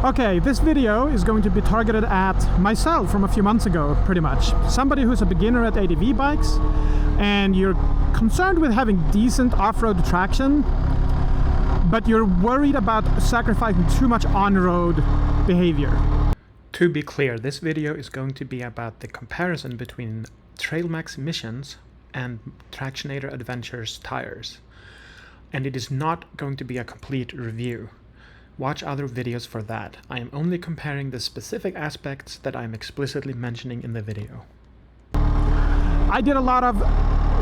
Okay, this video is going to be targeted at myself from a few months ago, pretty much. Somebody who's a beginner at ADV bikes, and you're concerned with having decent off-road traction, but you're worried about sacrificing too much on-road behavior. To be clear, this video is going to be about the comparison between Trailmax Missions and Tractionator Adventure's tires. And it is not going to be a complete review. Watch other videos for that. I am only comparing the specific aspects that I am explicitly mentioning in the video. I did a lot of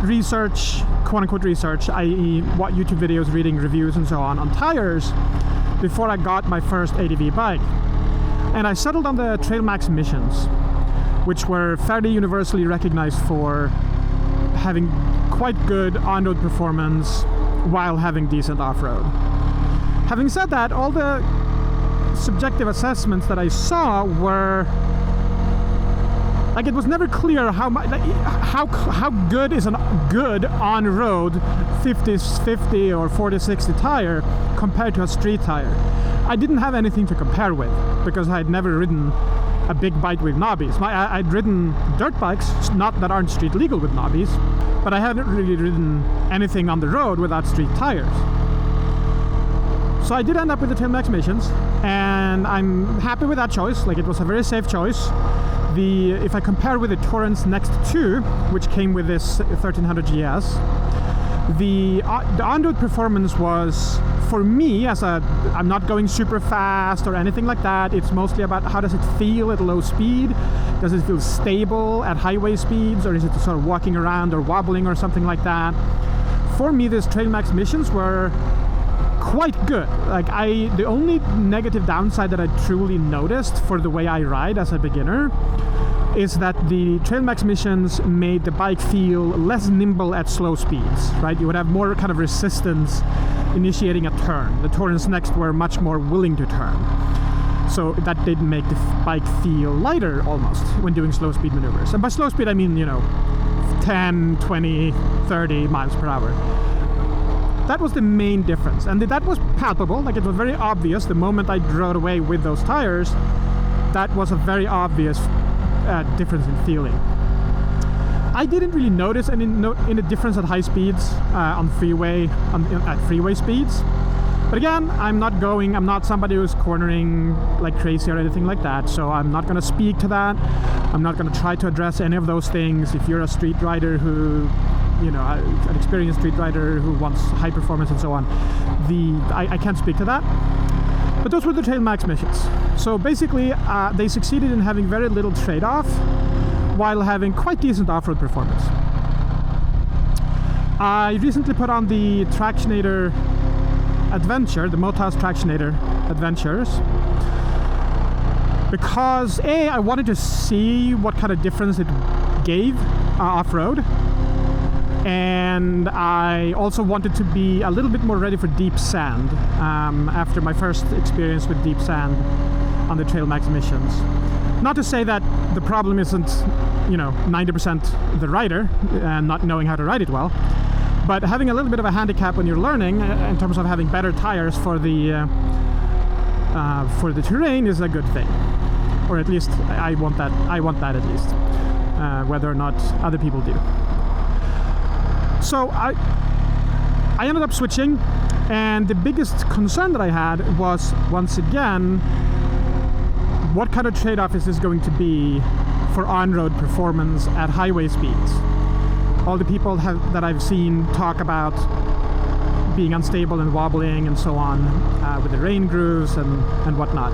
research, quote-unquote research, i.e. what YouTube videos, reading reviews and so on tires before I got my first ADV bike. And I settled on the Trailmax Missions, which were fairly universally recognized for having quite good on-road performance while having decent off-road. Having said that, all the subjective assessments that I saw were like, it was never clear how good is a good on-road 50/50 or 40/60 tire compared to a street tire. I didn't have anything to compare with because I had never ridden a big bike with knobbies. I'd ridden dirt bikes, not that aren't street legal with knobbies, but I hadn't really ridden anything on the road without street tires. So I did end up with the Trailmax Missions, and I'm happy with that choice. Like, it was a very safe choice. If I compare with the Torrens Next 2, which came with this 1300 GS, the on-road performance was, for me, I'm not going super fast or anything like that. It's mostly about how does it feel at low speed? Does it feel stable at highway speeds, or is it sort of walking around or wobbling or something like that? For me, these Trailmax Missions were quite good. Like, the only negative downside that I truly noticed for the way I ride as a beginner is that the Trailmax Missions made the bike feel less nimble at slow speeds, right? You would have more kind of resistance initiating a turn. The Torrens Next were much more willing to turn. So that did make the bike feel lighter almost when doing slow speed maneuvers. And by slow speed, I mean, 10, 20, 30 miles per hour. That was the main difference, and that was palpable. Like, it was very obvious the moment I rode away with those tires. That was a very obvious difference in feeling. I didn't really notice any difference at high speeds on freeway, at freeway speeds. But again, I'm not somebody who's cornering like crazy or anything like that, so I'm not going to speak to that. I'm not going to try to address any of those things. If you're a street rider who, an experienced street rider who wants high performance and so on, I can't speak to that. But those were the Trailmax Missions. So basically, they succeeded in having very little trade-off while having quite decent off-road performance. I recently put on the Tractionator Adventure, the Motoz Tractionator Adventures, because I wanted to see what kind of difference it gave off-road, and I also wanted to be a little bit more ready for deep sand after my first experience with deep sand on the Trailmax Missions. Not to say that the problem isn't 90% the rider and not knowing how to ride it well, but having a little bit of a handicap when you're learning in terms of having better tires for the terrain is a good thing, or at least I want that at least, whether or not other people do. So I ended up switching, and the biggest concern that I had was, once again, what kind of trade-off is this going to be for on-road performance at highway speeds? All the people that I've seen talk about being unstable and wobbling and so on with the rain grooves and whatnot.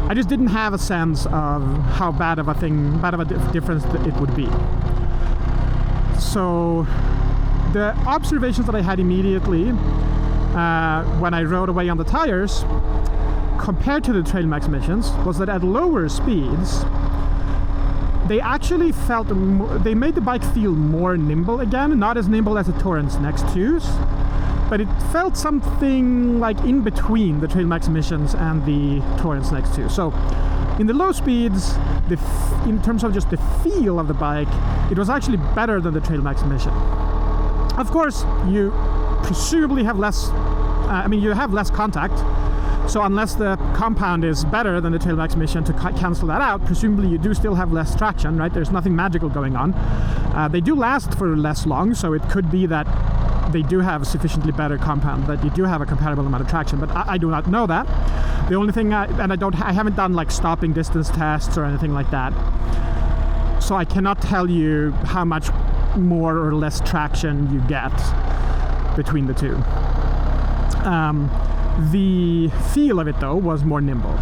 I just didn't have a sense of how bad of a difference it would be. So the observations that I had immediately when I rode away on the tires compared to the Trailmax Missions was that at lower speeds, they actually they made the bike feel more nimble again, not as nimble as the Torrens Next 2s, but it felt something like in between the Trailmax Missions and the Torrens Next 2. So in the low speeds, in terms of just the feel of the bike, it was actually better than the Trailmax Mission. Of course, you presumably have less, you have less contact, So unless the compound is better than the Trailmax Mission to cancel that out, presumably you do still have less traction, right? There's nothing magical going on. They do last for less long, so it could be that they do have sufficiently better compound, that you do have a comparable amount of traction, but I do not know that. The only thing, I haven't done like stopping distance tests or anything like that, so I cannot tell you how much more or less traction you get between the two. The feel of it though was more nimble.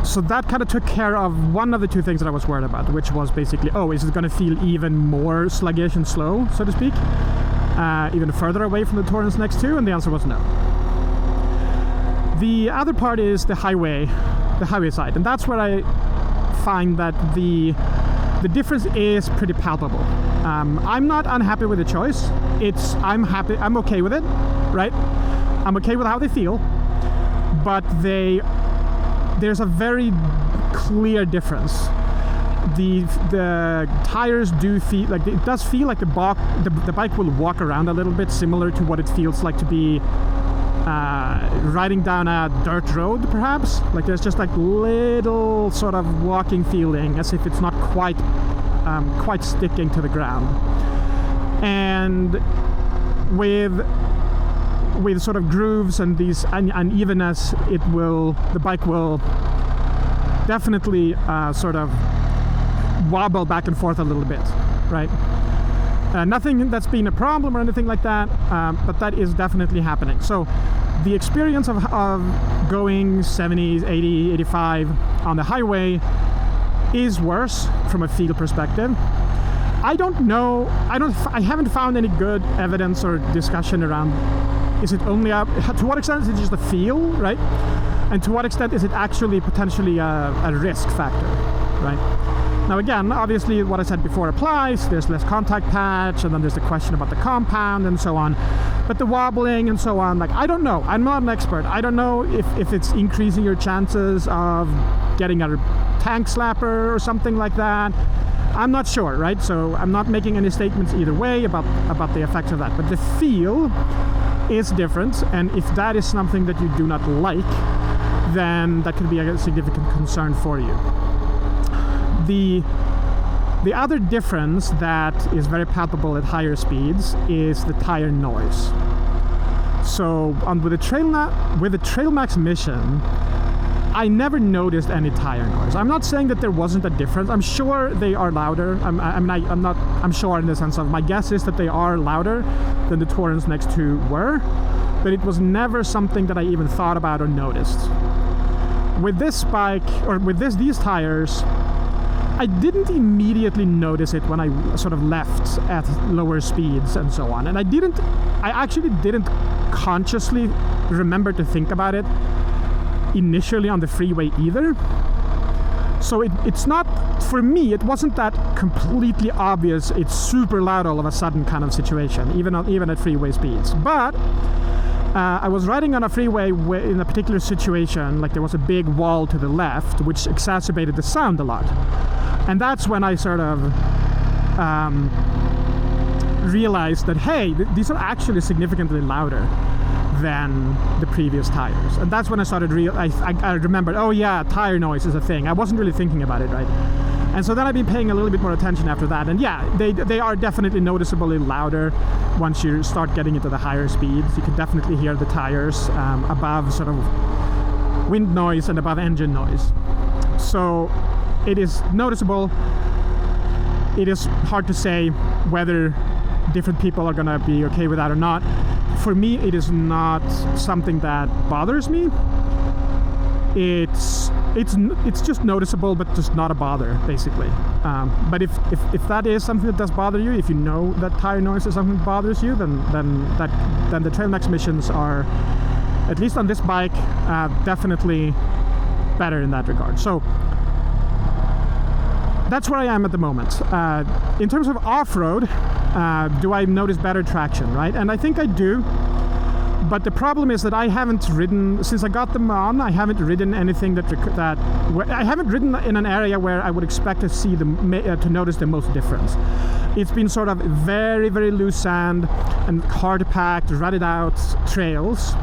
So that kind of took care of one of the two things that I was worried about, which was basically, oh, is it going to feel even more sluggish and slow, so to speak, even further away from the Torrens next to? And the answer was no. The other part is the highway side, and that's where I find that the difference is pretty palpable. I'm not unhappy with the choice. I'm okay with it, right? I'm okay with how they feel, but there's a very clear difference. The tires do feel like, it does feel like the bike will walk around a little bit, similar to what it feels like to be riding down a dirt road, perhaps. Like there's just like little sort of walking feeling, as if it's not quite sticking to the ground. And with sort of grooves and these unevenness, the bike will definitely sort of wobble back and forth a little bit, right? Nothing that's been a problem or anything like that, but that is definitely happening. So the experience of going 70s, 80, 85 on the highway is worse from a feel perspective. I don't know, I haven't found any good evidence or discussion around, is it only to what extent is it just a feel, right? And to what extent is it actually potentially a risk factor, right? Now again, obviously what I said before applies. There's less contact patch, and then there's the question about the compound and so on. But the wobbling and so on, like, I don't know. I'm not an expert. I don't know if it's increasing your chances of getting a tank slapper or something like that. I'm not sure, right? So I'm not making any statements either way about the effects of that. But the feel is different, and if that is something that you do not like, then that could be a significant concern for you. The other difference that is very palpable at higher speeds is the tire noise. So with the Trailmax Mission, I never noticed any tire noise. I'm not saying that there wasn't a difference. I'm sure they are louder. I'm sure in the sense of, my guess is that they are louder than the Torrens next to were, but it was never something that I even thought about or noticed. With this bike, or with these tires, I didn't immediately notice it when I sort of left at lower speeds and so on. And I actually didn't consciously remember to think about it initially on the freeway either. So it's not, for me, it wasn't that completely obvious, it's super loud all of a sudden kind of situation, even at freeway speeds. But I was riding on a freeway in a particular situation, like there was a big wall to the left, which exacerbated the sound a lot. And that's when I sort of realized that, hey, these are actually significantly louder than the previous tires. And that's when I started I remembered, oh yeah, tire noise is a thing. I wasn't really thinking about it, right? And so then I've been paying a little bit more attention after that. And yeah, they are definitely noticeably louder once you start getting into the higher speeds. You can definitely hear the tires above sort of wind noise and above engine noise. So it is noticeable. It is hard to say whether different people are gonna be okay with that or not. For me, it is not something that bothers me. It's just noticeable, but just not a bother, basically. But if that is something that does bother you, if you know that tire noise is something that bothers you, then the Trailmax missions are, at least on this bike, definitely better in that regard. So that's where I am at the moment. In terms of off-road, do I notice better traction, right? And I think I do. But the problem is that I haven't ridden, since I got them on, I haven't ridden anything I haven't ridden in an area where I would expect to see to notice the most difference. It's been sort of very, very loose sand and hard-packed, rutted out trails.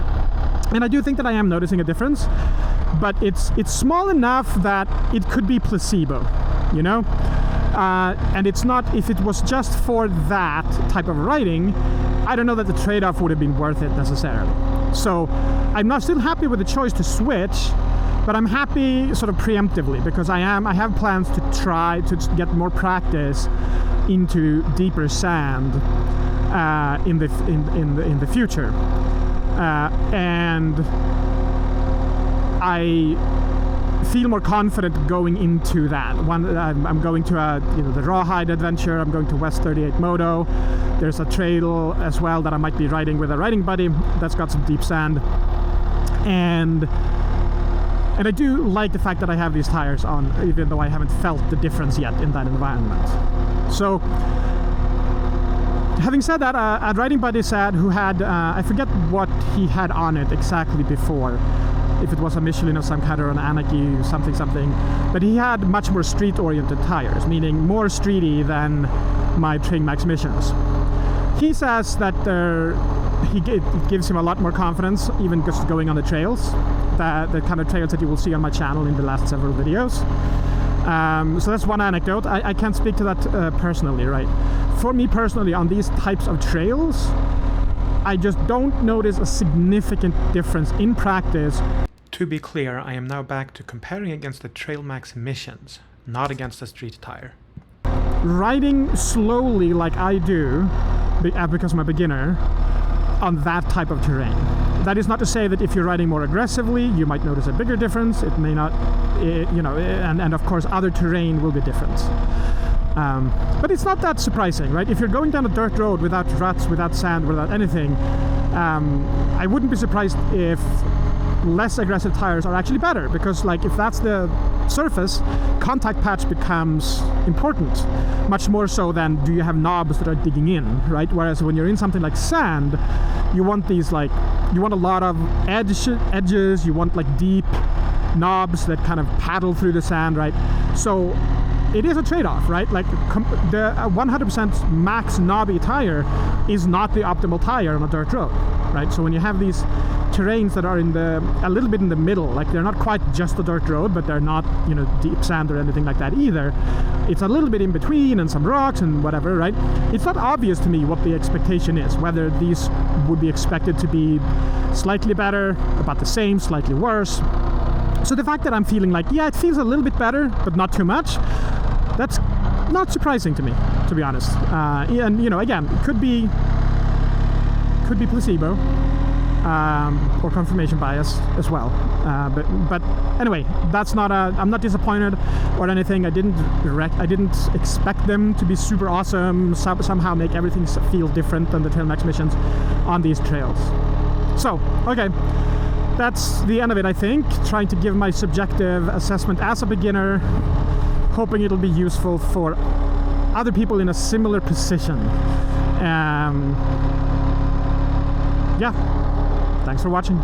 And I do think that I am noticing a difference, but it's small enough that it could be placebo, you know? And it's not, if it was just for that type of riding, I don't know that the trade-off would have been worth it necessarily. So I'm not still happy with the choice to switch, but I'm happy sort of preemptively, because I have plans to try to get more practice into deeper sand in the future, and I feel more confident going into that. I'm going to the Rawhide Adventure. I'm going to West 38 Moto. There's a trail as well that I might be riding with a riding buddy that's got some deep sand, and I do like the fact that I have these tires on, even though I haven't felt the difference yet in that environment. So, having said that, a riding buddy said, who had, I forget what he had on it exactly before, if it was a Michelin of some kind or an Anarchy, something, but he had much more street-oriented tires, meaning more streety than my Trailmax Missions. He says that it gives him a lot more confidence, even just going on the trails, the kind of trails that you will see on my channel in the last several videos. So that's one anecdote. I can't speak to that personally, right? For me personally, on these types of trails, I just don't notice a significant difference in practice. To be clear, I am now back to comparing against the Trailmax Missions, not against the street tire. Riding slowly like I do, because I'm a beginner, on that type of terrain. That is not to say that if you're riding more aggressively, you might notice a bigger difference. It may not, you know, and of course other terrain will be different. But it's not that surprising, right? If you're going down a dirt road without ruts, without sand, without anything, I wouldn't be surprised if less aggressive tires are actually better, because like if that's the surface, contact patch becomes important, much more so than do you have knobs that are digging in, right? Whereas when you're in something like sand, you want these like, you want a lot of edges, you want like deep knobs that kind of paddle through the sand, right? So it is a trade-off, right? Like the 100% max knobby tire is not the optimal tire on a dirt road, right? So when you have these terrains that are a little bit in the middle, like they're not quite just a dirt road, but they're not, you know, deep sand or anything like that either. It's a little bit in between and some rocks and whatever, right? It's not obvious to me what the expectation is, whether these would be expected to be slightly better, about the same, slightly worse. So the fact that I'm feeling like, yeah, it feels a little bit better, but not too much, that's not surprising to me, to be honest. And, you know, again, it could be placebo. Or confirmation bias as well, but anyway, that's not I'm not disappointed or anything. I didn't expect them to be super awesome, somehow make everything feel different than the Trailmax Missions on these trails. So okay, that's the end of it. I think trying to give my subjective assessment as a beginner, hoping it'll be useful for other people in a similar position. Yeah. Thanks for watching.